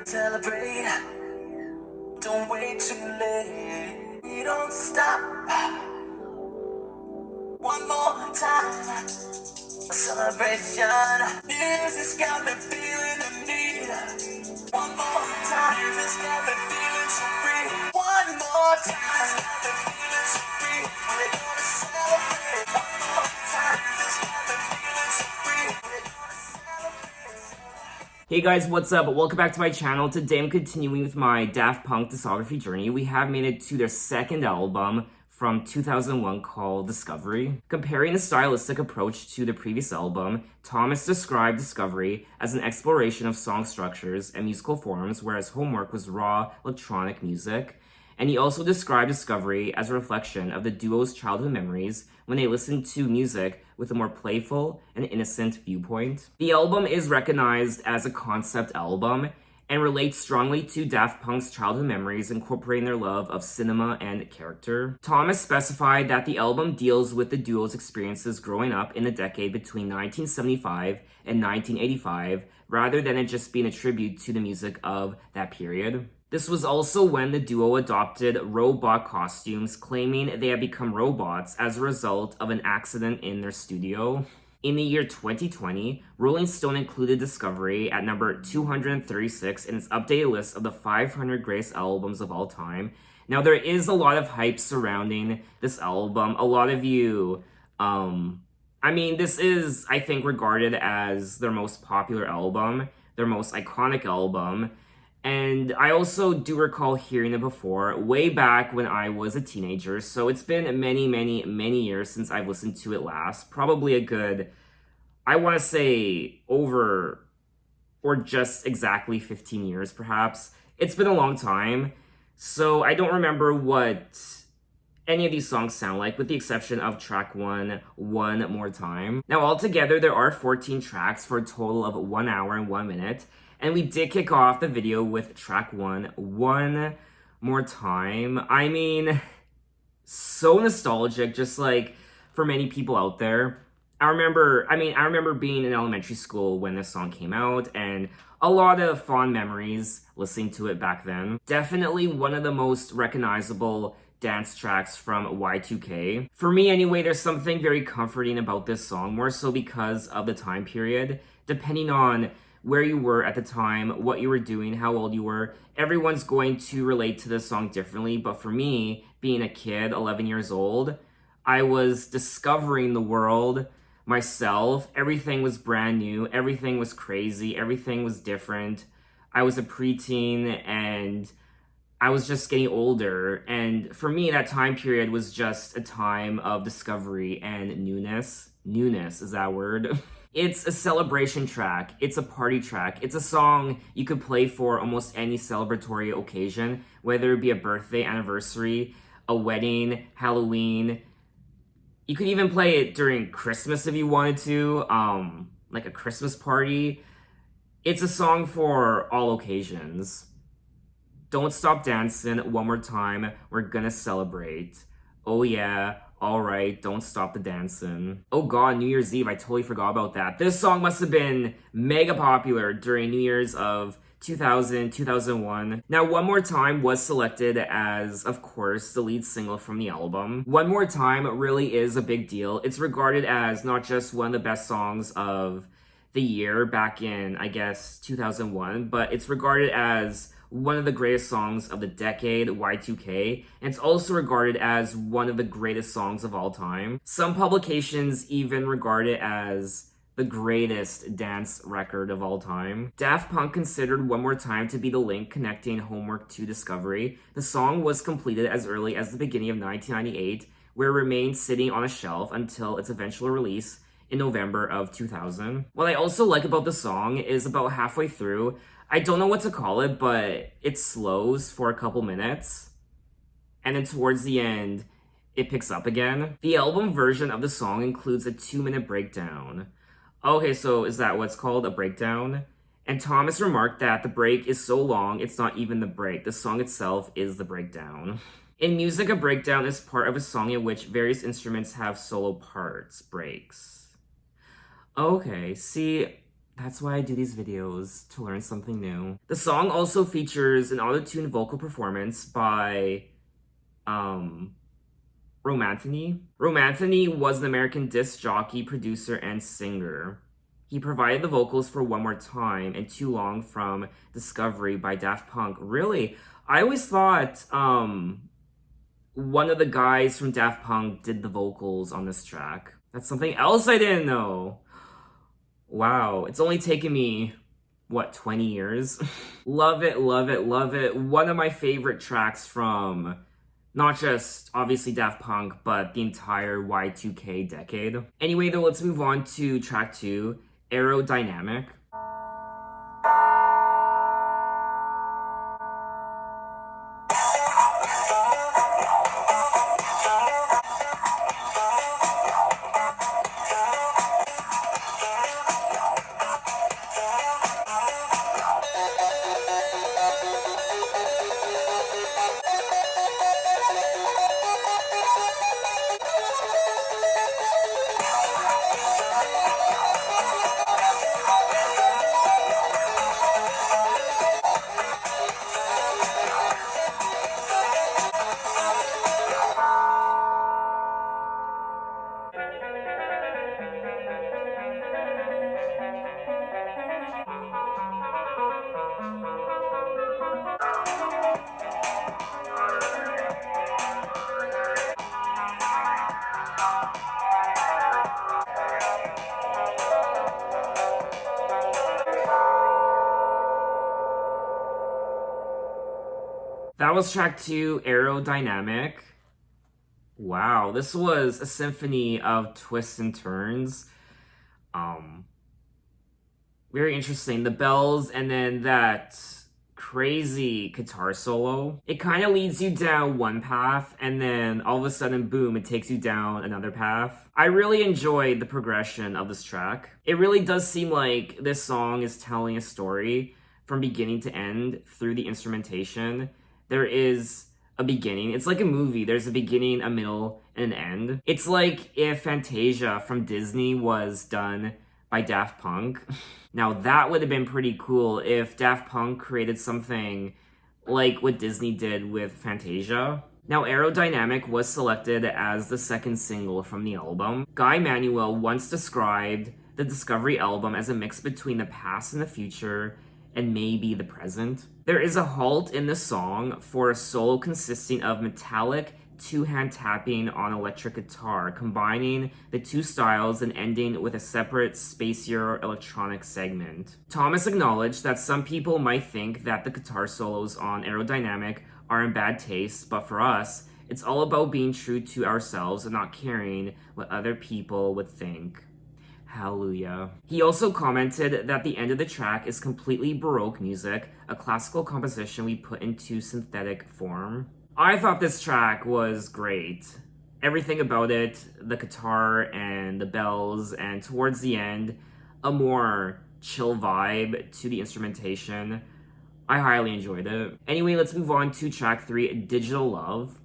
Celebrate, don't wait too late. We don't stop. One more time, a celebration. Music's got me feeling the need. One more time, music's got me feeling so free. One more time, music's got me feeling so free. We're gonna celebrate. One more time, music's got me feeling so free. We're gonna celebrate. Hey guys, what's up? Welcome back to my channel. Today I'm continuing with my Daft Punk discography journey. We have made it to their second album from 2001 called Discovery. Comparing the stylistic approach to the previous album, Thomas described Discovery as an exploration of song structures and musical forms, whereas Homework was raw electronic music. And he also described Discovery as a reflection of the duo's childhood memories when they listened to music with a more playful and innocent viewpoint. The album is recognized as a concept album and relates strongly to Daft Punk's childhood memories, incorporating their love of cinema and character. Thomas specified that the album deals with the duo's experiences growing up in the decade between 1975 and 1985, rather than it just being a tribute to the music of that period. This was also when the duo adopted robot costumes, claiming they had become robots as a result of an accident in their studio. In the year 2020, Rolling Stone included Discovery at number 236 in its updated list of the 500 greatest albums of all time. Now, there is a lot of hype surrounding this album. A lot of you, this is, I think, regarded as their most popular album, their most iconic album. And I also do recall hearing it before, way back when I was a teenager. So it's been many years since I've listened to it last. Probably a good, I want to say over or just exactly 15 years, perhaps. It's been a long time. So I don't remember what any of these songs sound like, with the exception of track 1, One More Time. Now, altogether, there are 14 tracks for a total of 1 hour and 1 minute. And we did kick off the video with track 1, One More Time. I mean, so nostalgic, just like for many people out there. I remember being in elementary school when this song came out, and a lot of fond memories listening to it back then. Definitely one of the most recognizable dance tracks from Y2K. For me anyway, there's something very comforting about this song, more so because of the time period. Depending on where you were at the time, what you were doing, how old you were, everyone's going to relate to this song differently. But for me, being a kid, 11 years old, I was discovering the world myself. Everything was brand new, everything was crazy, everything was different. I was a preteen and I was just getting older. And for me, that time period was just a time of discovery and newness. Newness, is that a word? It's a celebration track, it's a party track, it's a song you could play for almost any celebratory occasion, whether it be a birthday, anniversary, a wedding, Halloween. You could even play it during Christmas if you wanted to, like a Christmas party. It's a song for all occasions. Don't stop dancing, one more time, we're gonna celebrate. Oh yeah. Alright, don't stop the dancing. Oh god, New Year's Eve, I totally forgot about that. This song must have been mega popular during New Year's of 2000, 2001. Now, One More Time was selected as, of course, the lead single from the album. One More Time really is a big deal. It's regarded as not just one of the best songs of the year back in, I guess, 2001, but it's regarded as one of the greatest songs of the decade, Y2K, and it's also regarded as one of the greatest songs of all time. Some publications even regard it as the greatest dance record of all time. Daft Punk considered One More Time to be the link connecting Homework to Discovery. The song was completed as early as the beginning of 1998, where it remained sitting on a shelf until its eventual release in November of 2000. What I also like about the song is about halfway through, I don't know what to call it, but it slows for a couple minutes. and then towards the end, it picks up again. The album version of the song includes a 2-minute breakdown. Okay, so is that what's called a breakdown? And Thomas remarked that the break is so long, it's not even the break. The song itself is the breakdown. In music, a breakdown is part of a song in which various instruments have solo parts, breaks. Okay, see, that's why I do these videos, to learn something new. The song also features an auto-tuned vocal performance by, Romanthony. Romanthony was an American disc jockey, producer, and singer. He provided the vocals for One More Time and Too Long from Discovery by Daft Punk. Really? I always thought, one of the guys from Daft Punk did the vocals on this track. That's something else I didn't know. Wow, it's only taken me, what, 20 years? Love it, love it, love it. One of my favorite tracks from not just, obviously, Daft Punk, but the entire Y2K decade. Anyway, though, let's move on to track 2, Aerodynamic. That was track 2, Aerodynamic. Wow, this was a symphony of twists and turns. Very interesting. The bells and then that crazy guitar solo. It kind of leads you down one path and then all of a sudden, boom, it takes you down another path. I really enjoyed the progression of this track. It really does seem like this song is telling a story from beginning to end through the instrumentation. There is a beginning. It's like a movie. There's a beginning, a middle, and an end. It's like if Fantasia from Disney was done by Daft Punk. Now that would have been pretty cool if Daft Punk created something like what Disney did with Fantasia. Now, Aerodynamic was selected as the second single from the album. Guy Manuel once described the Discovery album as a mix between the past and the future, and maybe the present. There is a halt in the song for a solo consisting of metallic two-hand tapping on electric guitar, combining the two styles and ending with a separate, spacier electronic segment. Thomas acknowledged that some people might think that the guitar solos on Aerodynamic are in bad taste, but for us, it's all about being true to ourselves and not caring what other people would think. Hallelujah. He also commented that the end of the track is completely Baroque music, a classical composition we put into synthetic form. I thought this track was great. Everything about it, the guitar and the bells, and towards the end, a more chill vibe to the instrumentation. I highly enjoyed it. Anyway, let's move on to track 3, Digital Love.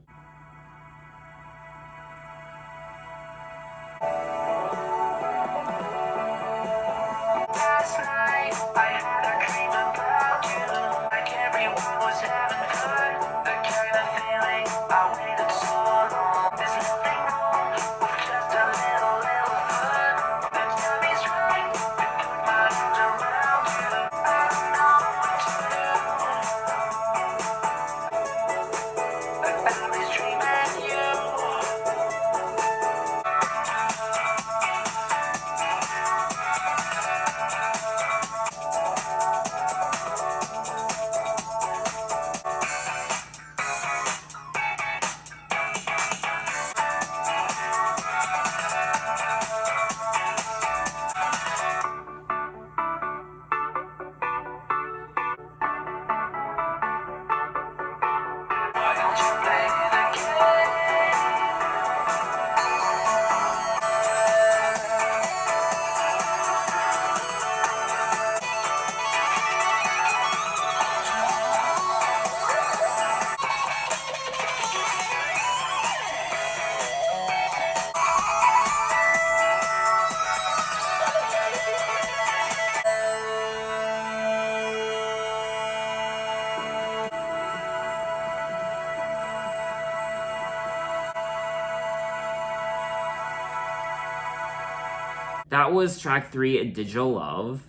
That was track 3, Digital Love.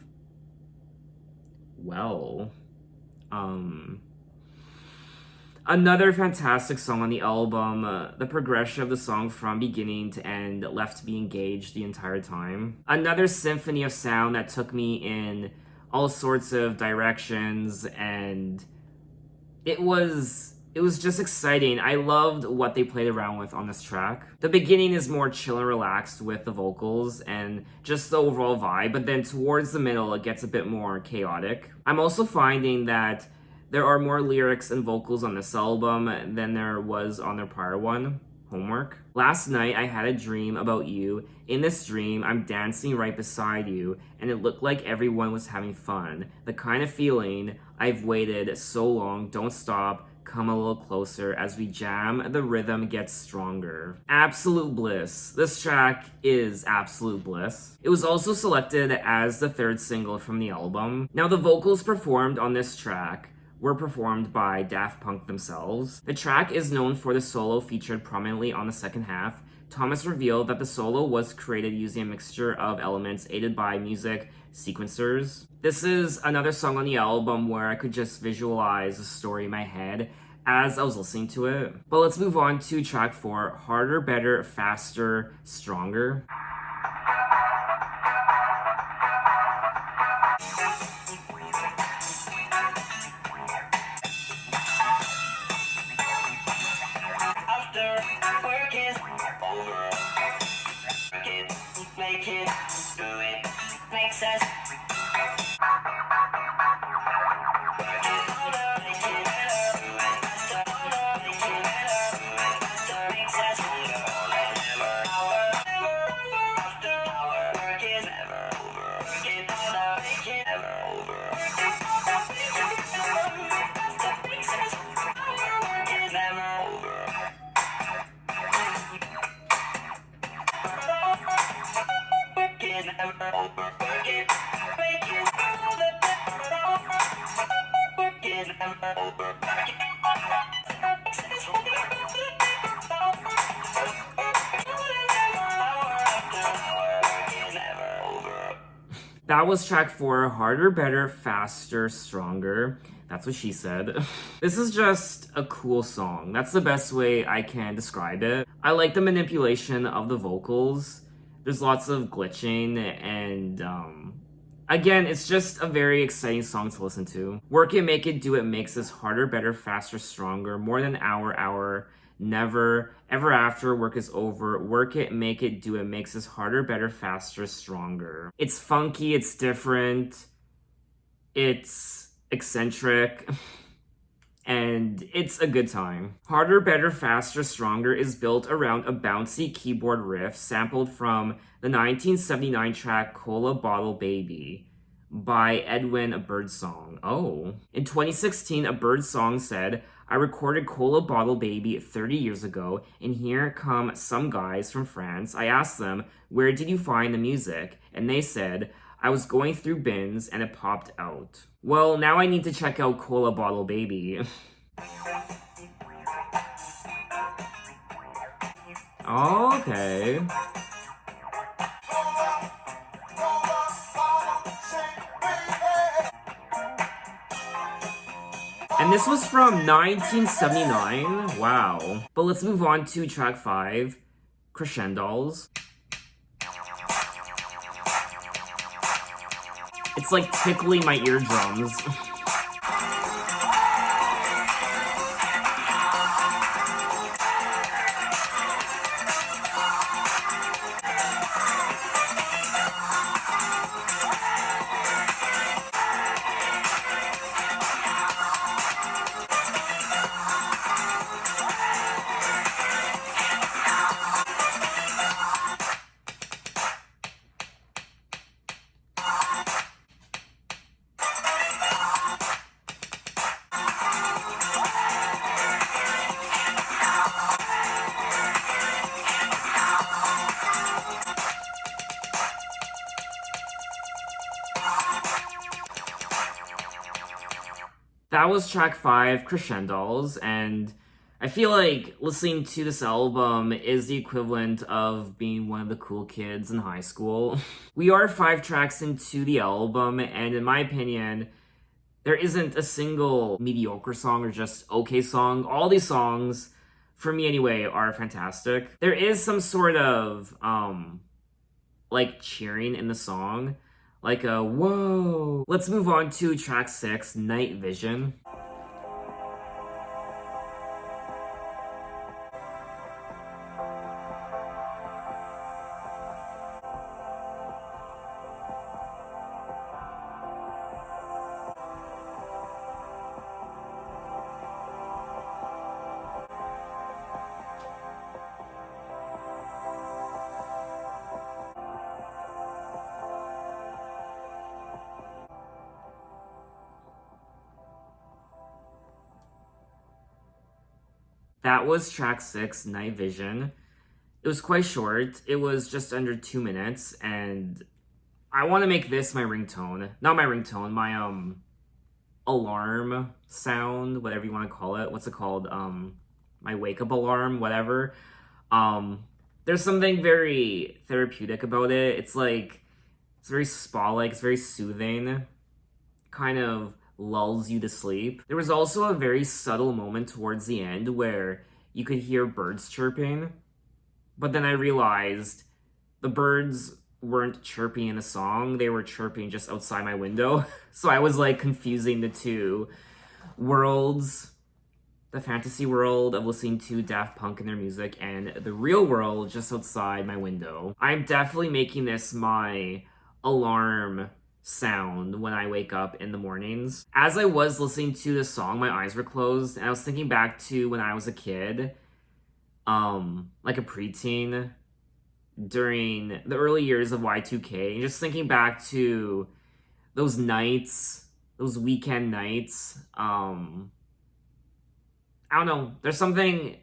Well, another fantastic song on the album. The progression of the song from beginning to end left me engaged the entire time. Another symphony of sound that took me in all sorts of directions, and it was just exciting. I loved what they played around with on this track. The beginning is more chill and relaxed with the vocals and just the overall vibe, but then towards the middle it gets a bit more chaotic. I'm also finding that there are more lyrics and vocals on this album than there was on their prior one, Homework. Last night I had a dream about you. In this dream, I'm dancing right beside you, and it looked like everyone was having fun. The kind of feeling I've waited so long, don't stop, come a little closer as we jam, the rhythm gets stronger. Absolute bliss. This track is absolute bliss. It was also selected as the 3rd single from the album. Now the vocals performed on this track were performed by Daft Punk themselves. The track is known for the solo featured prominently on the second half. Thomas revealed that the solo was created using a mixture of elements aided by music sequencers. This is another song on the album where I could just visualize the story in my head as I was listening to it. But let's move on to track 4, Harder, Better, Faster, Stronger. That was track 4, Harder, Better, Faster, Stronger. That's what she said. This is just a cool song. That's the best way I can describe it. I like the manipulation of the vocals. There's lots of glitching, and again, it's just a very exciting song to listen to. Work It, Make It, Do It makes this harder, better, faster, stronger, more than hour, never, ever after, work is over. Work It, Make It, Do It makes us harder, better, faster, stronger. It's funky, it's different, it's eccentric, and it's a good time. Harder, Better, Faster, Stronger is built around a bouncy keyboard riff sampled from the 1979 track Cola Bottle Baby by Edwin Birdsong. Oh. In 2016, a Birdsong said, I recorded Cola Bottle Baby 30 years ago, and here come some guys from France. I asked them, where did you find the music? And they said, I was going through bins and it popped out. Well, now I need to check out Cola Bottle Baby. Okay. And this was from 1979. Wow. But let's move on to track 5, Crescendos. It's like tickling my eardrums. That was track 5, Crescendos, and I feel like listening to this album is the equivalent of being one of the cool kids in high school. We are 5 tracks into the album, and in my opinion, there isn't a single mediocre song or just okay song. All these songs, for me anyway, are fantastic. There is some sort of, like cheering in the song. Like a whoa. Let's move on to track 6, Nightvision. That was track 6, Nightvision. It was quite short. It was just under 2 minutes, and I want to make this my ringtone. Not my ringtone, my alarm sound, whatever you want to call it. What's it called? My wake up alarm, whatever. There's something very therapeutic about it. It's like, it's very spa-like, it's very soothing. Kind of lulls you to sleep. There was also a very subtle moment towards the end where you could hear birds chirping, but then I realized the birds weren't chirping in the song, they were chirping just outside my window. So I was like confusing the two worlds, the fantasy world of listening to Daft Punk and their music, and the real world just outside my window. I'm definitely making this my alarm sound when I wake up in the mornings. As I was listening to the song, my eyes were closed, and I was thinking back to when I was a kid, like a preteen, during the early years of Y2K, and just thinking back to those nights, those weekend nights. I don't know, there's something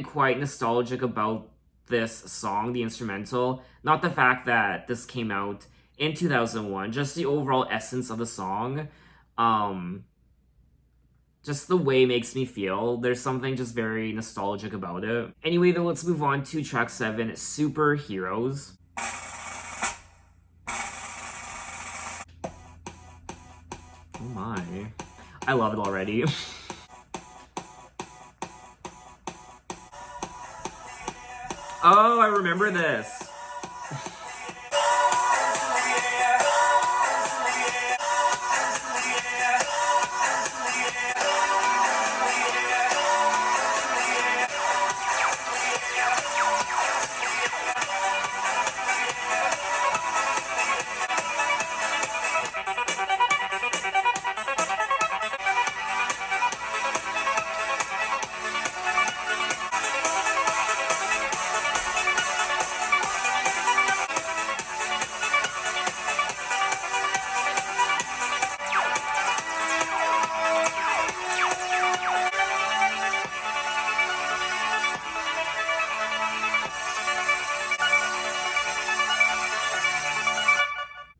quite nostalgic about this song, the instrumental. Not the fact that this came out in 2001, just the overall essence of the song. Just the way it makes me feel. There's something just very nostalgic about it. Anyway, though, let's move on to track 7, Superheroes. Oh my. I love it already. Oh, I remember this.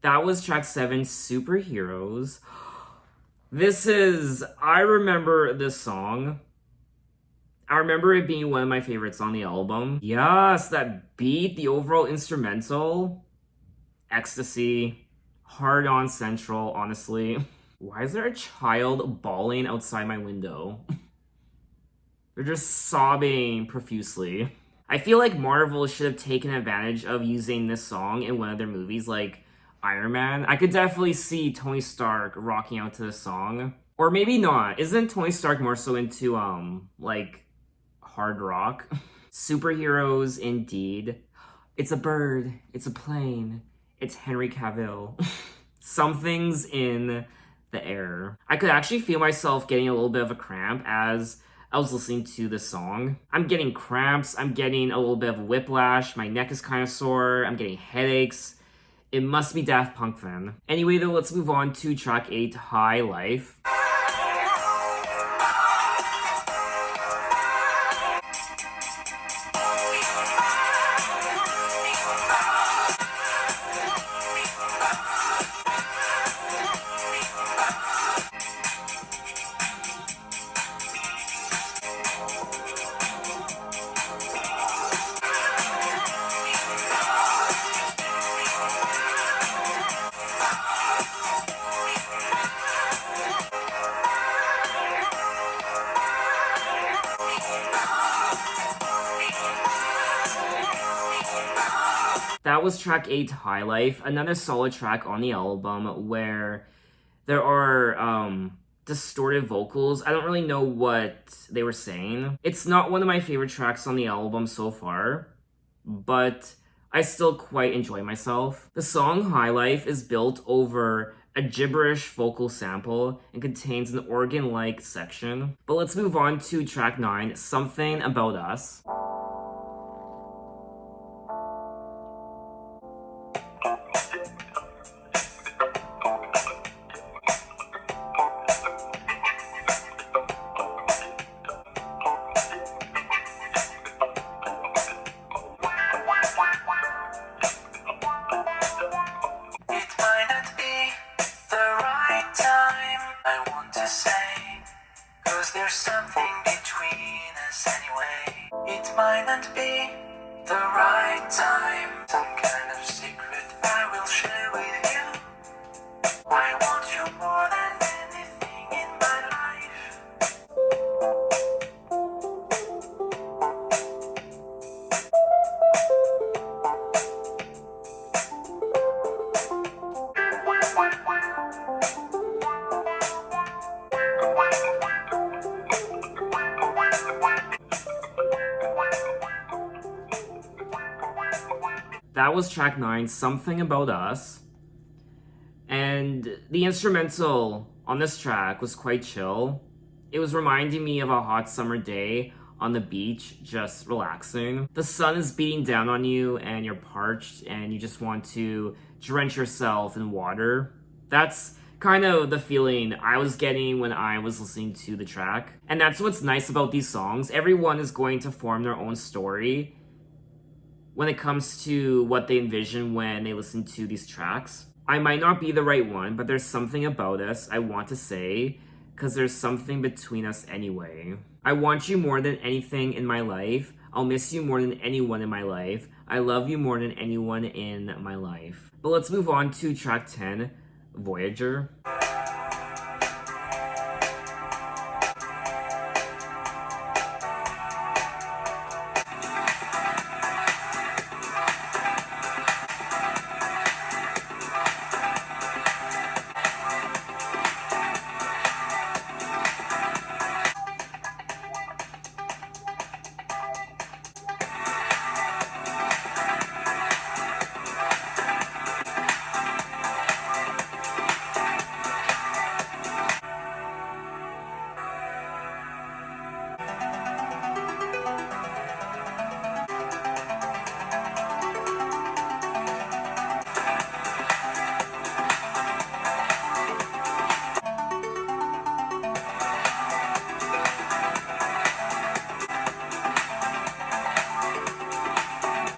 That was track 7, Superheroes. I remember this song. I remember it being one of my favorites on the album. Yes, that beat, the overall instrumental, ecstasy, hard on central, honestly. Why is there a child bawling outside my window? They're just sobbing profusely. I feel like Marvel should have taken advantage of using this song in one of their movies, like Iron Man. I could definitely see Tony Stark rocking out to this song. Or maybe not. Isn't Tony Stark more so into, like, hard rock? Superheroes, indeed. It's a bird. It's a plane. It's Henry Cavill. Something's in the air. I could actually feel myself getting a little bit of a cramp as I was listening to this song. I'm getting cramps. I'm getting a little bit of whiplash. My neck is kind of sore. I'm getting headaches. It must be Daft Punk then. Anyway, though, let's move on to track 8, High Life. That was track 8, High Life, another solid track on the album where there are distorted vocals. I don't really know what they were saying. It's not one of my favorite tracks on the album so far, but I still quite enjoy myself. The song High Life is built over a gibberish vocal sample and contains an organ-like section. But let's move on to track 9, Something About Us. There's something between us anyway. It might not be the right time. Some kind of secret I will share with you. I want you more than anything in my life. That was track 9, Something About Us. And the instrumental on this track was quite chill. It was reminding me of a hot summer day on the beach, just relaxing. The sun is beating down on you and you're parched and you just want to drench yourself in water. That's kind of the feeling I was getting when I was listening to the track. And that's what's nice about these songs. Everyone is going to form their own story when it comes to what they envision when they listen to these tracks. I might not be the right one, but there's something about us I want to say, because there's something between us anyway. I want you more than anything in my life. I'll miss you more than anyone in my life. I love you more than anyone in my life. But let's move on to track 10, Voyager.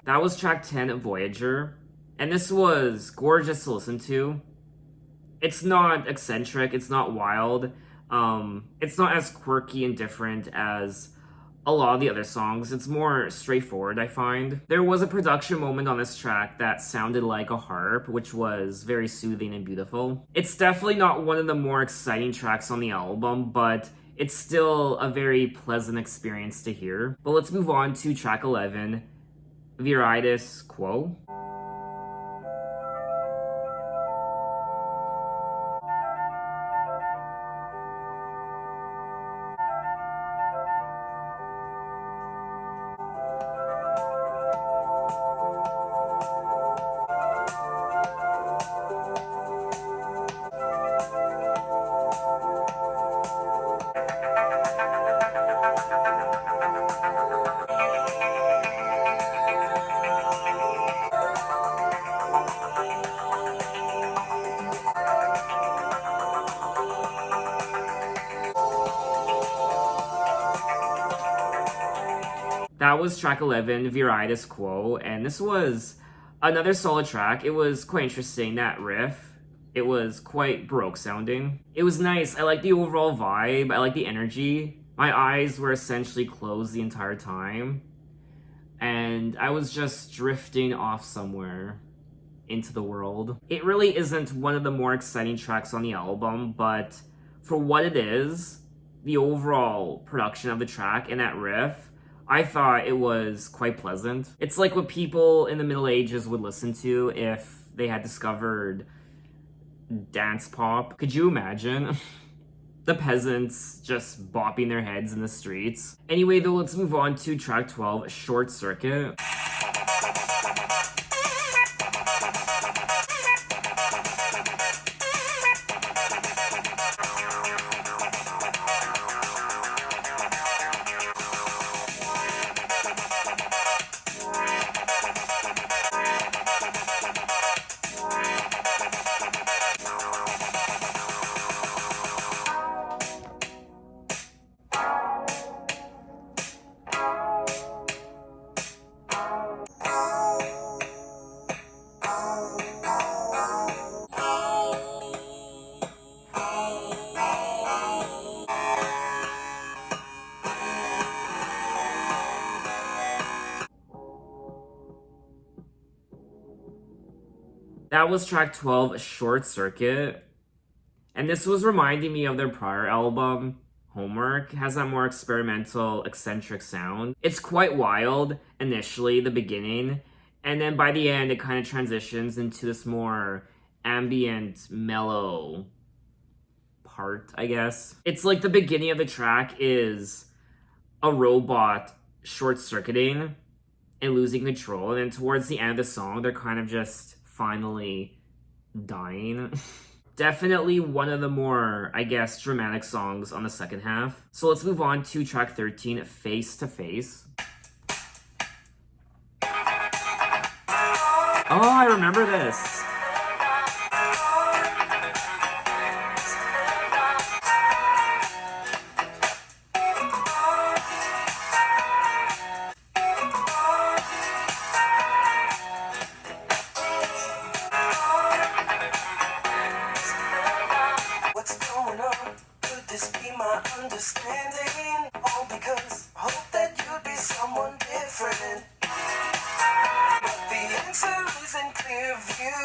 That was track 10, Voyager, and this was gorgeous to listen to. It's not eccentric, it's not wild, it's not as quirky and different as a lot of the other songs. It's more straightforward, I find. There was a production moment on this track that sounded like a harp, which was very soothing and beautiful. It's definitely not one of the more exciting tracks on the album, but it's still a very pleasant experience to hear. But let's move on to track 11, Veridis Quo. That was track 11, Veridis Quo, and this was another solid track. It was quite interesting, that riff. It was quite Baroque sounding. It was nice. I like the overall vibe. I like the energy. My eyes were essentially closed the entire time, and I was just drifting off somewhere into the world. It really isn't one of the more exciting tracks on the album, but for what it is, the overall production of the track and that riff, I thought it was quite pleasant. It's like what people in the Middle Ages would listen to if they had discovered dance pop. Could you imagine? The peasants just bopping their heads in the streets. Anyway, though, let's move on to track 12, Short Circuit. That was track 12, Short Circuit. And this was reminding me of their prior album, Homework. It has that more experimental, eccentric sound. It's quite wild initially, the beginning, and then by the end it kind of transitions into this more ambient, mellow part, I guess. It's like the beginning of the track is a robot short-circuiting and losing control, and then towards the end of the song they're kind of just finally dying. Definitely one of the more, I guess, dramatic songs on the second half. So let's move on to track 13, Face to Face. Oh, I remember this. Understanding, all because I hope that you'd be someone different. But the answer is in clear view.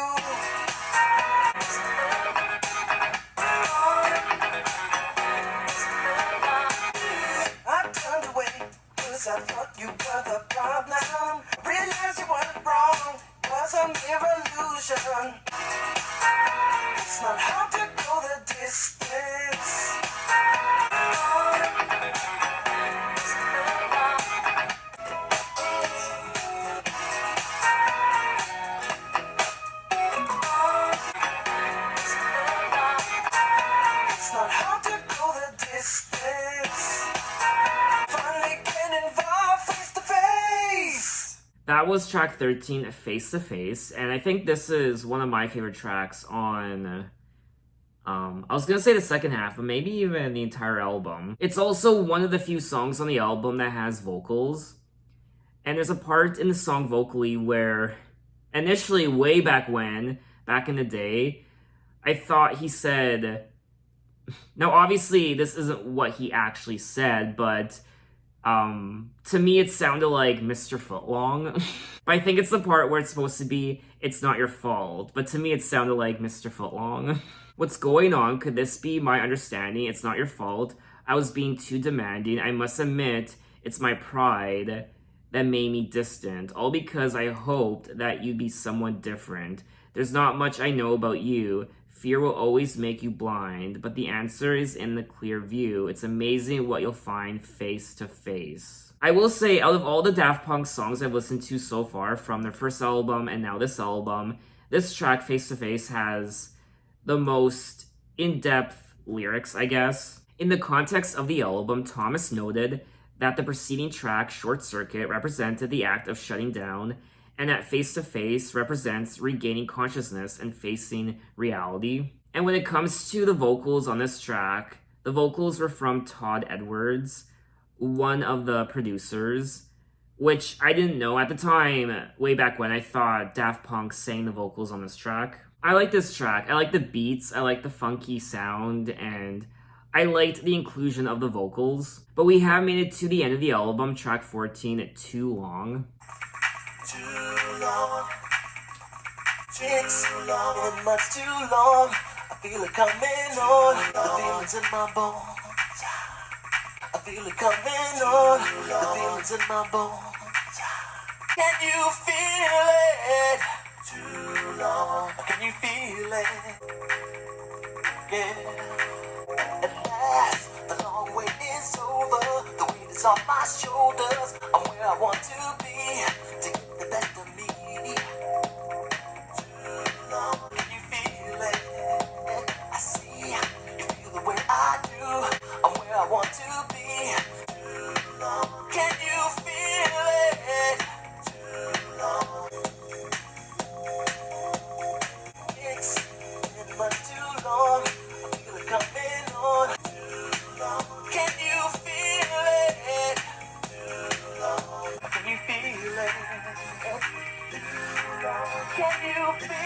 I turned away because I thought you were the problem. Realized you weren't wrong, was a mere illusion. It's not hard to go the distance. That was track 13, Face to Face, and I think this is one of my favorite tracks on, I was gonna say the second half, but maybe even the entire album. It's also one of the few songs on the album that has vocals, and there's a part in the song vocally where, initially, way back in the day, I thought he said, now obviously this isn't what he actually said, but to me it sounded like Mr. Footlong. But I think it's the part where it's supposed to be, it's not your fault, but to me it sounded like Mr. Footlong. What's going on? Could this be my understanding? It's not your fault. I was being too demanding. I must admit, it's my pride that made me distant, all because I hoped that you'd be someone different. There's not much I know about you. Fear will always make you blind, but the answer is in the clear view. It's amazing what you'll find face to face. I will say, out of all the Daft Punk songs I've listened to so far, from their first album and now this album, this track, Face to Face, has the most in-depth lyrics, I guess. In the context of the album, Thomas noted that the preceding track, Short Circuit, represented the act of shutting down, and that Face to Face represents regaining consciousness and facing reality. And when it comes to the vocals on this track, the vocals were from Todd Edwards, one of the producers, which I didn't know at the time. Way back when, I thought Daft Punk sang the vocals on this track. I like this track. I like the beats, I like the funky sound, and I liked the inclusion of the vocals. But we have made it to the end of the album, track 14, Too Long. Too long, takes too long, much too long. I feel it coming on, the feelings in my bones. feel it coming on. The feeling's in my bones. Can you feel it? Too long. Can you feel it? Yeah. At last, the long wait is over. The weight is off my shoulders. I'm where I want to be. To get the best of me. Too long. Can you feel it? I see. You feel the way I do. I'm where I want to be. Too long. Can you feel it? Too long. It's been much too long. I feel it coming on. Too long. Can you feel it? Too long. Can you feel it? Too long. Can you feel it?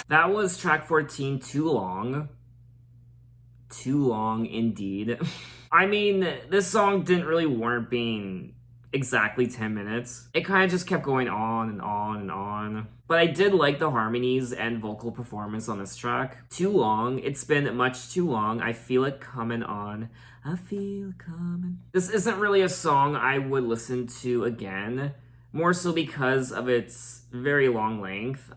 That was track 14, Too Long. Too long indeed. I mean, this song didn't really warrant being exactly 10 minutes. It kind of just kept going on and on and on. But I did like the harmonies and vocal performance on this track. Too long. It's been much too long. I feel it coming on. I feel it coming. This isn't really a song I would listen to again. More so because of its very long length.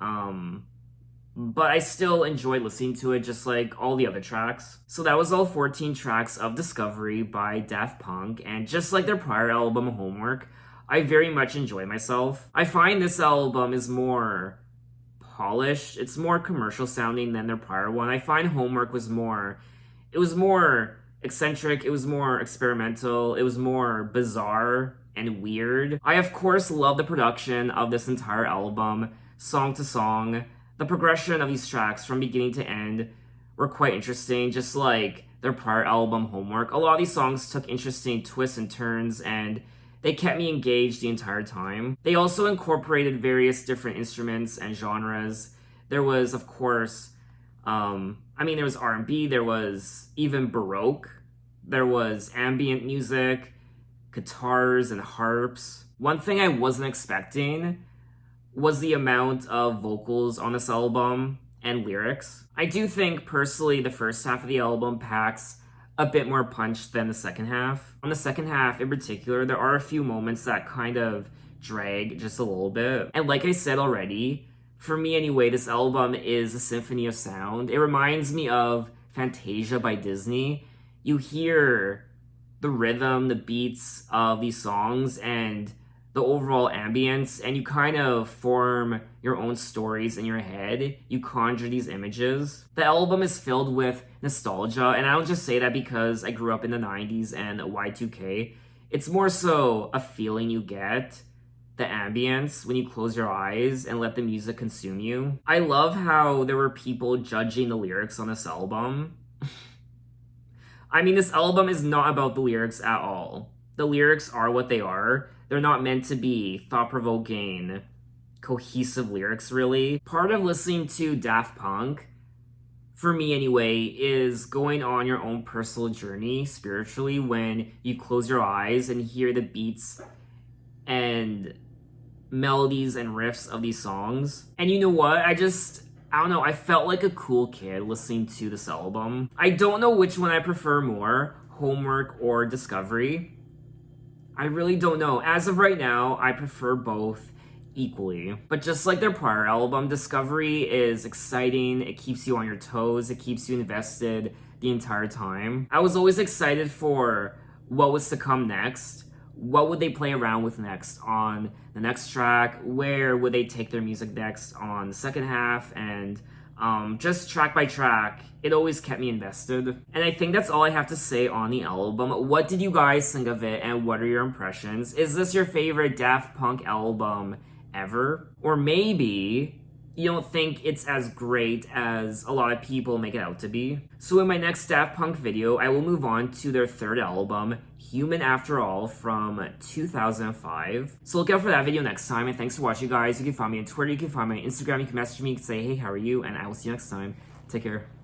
But I still enjoyed listening to it just like all the other tracks. So that was all 14 tracks of Discovery by Daft Punk, and just like their prior album, Homework, I very much enjoy myself. I find this album is more polished, it's more commercial sounding than their prior one. I find Homework was more eccentric, it was more experimental, it was more bizarre and weird. I of course love the production of this entire album, song to song. The progression of these tracks from beginning to end were quite interesting, just like their prior album, Homework. A lot of these songs took interesting twists and turns, and they kept me engaged the entire time. They also incorporated various different instruments and genres. There was, of course, there was R&B, there was even Baroque, there was ambient music, guitars and harps. One thing I wasn't expecting was the amount of vocals on this album and lyrics. I do think, personally, the first half of the album packs a bit more punch than the second half. On the second half, in particular, there are a few moments that kind of drag just a little bit. And like I said already, for me anyway, this album is a symphony of sound. It reminds me of Fantasia by Disney. You hear the rhythm, the beats of these songs, and the overall ambience, and you kind of form your own stories in your head. You conjure these images. The album is filled with nostalgia, and I don't just say that because I grew up in the 90s and Y2K. It's more so a feeling you get, the ambience, when you close your eyes and let the music consume you. I love how there were people judging the lyrics on this album. I mean, this album is not about the lyrics at all. The lyrics are what they are. They're not meant to be thought-provoking, cohesive lyrics, really. Part of listening to Daft Punk, for me anyway, is going on your own personal journey spiritually when you close your eyes and hear the beats and melodies and riffs of these songs. And you know what? I don't know, I felt like a cool kid listening to this album. I don't know which one I prefer more, Homework or Discovery. I really don't know. As of right now, I prefer both equally. But just like their prior album, Discovery is exciting, it keeps you on your toes, it keeps you invested the entire time. I was always excited for what was to come next. What would they play around with next on the next track? Where would they take their music next on the second half? And just track by track, it always kept me invested. And I think that's all I have to say on the album. What did you guys think of it, and what are your impressions? Is this your favorite Daft Punk album ever? Or maybe you don't think it's as great as a lot of people make it out to be? So in my next Daft Punk video, I will move on to their third album, Human After All, from 2005. So look out for that video next time, and thanks for watching, guys. You can find me on Twitter, you can find me on Instagram, you can message me, you can say, hey, how are you? And I will see you next time. Take care.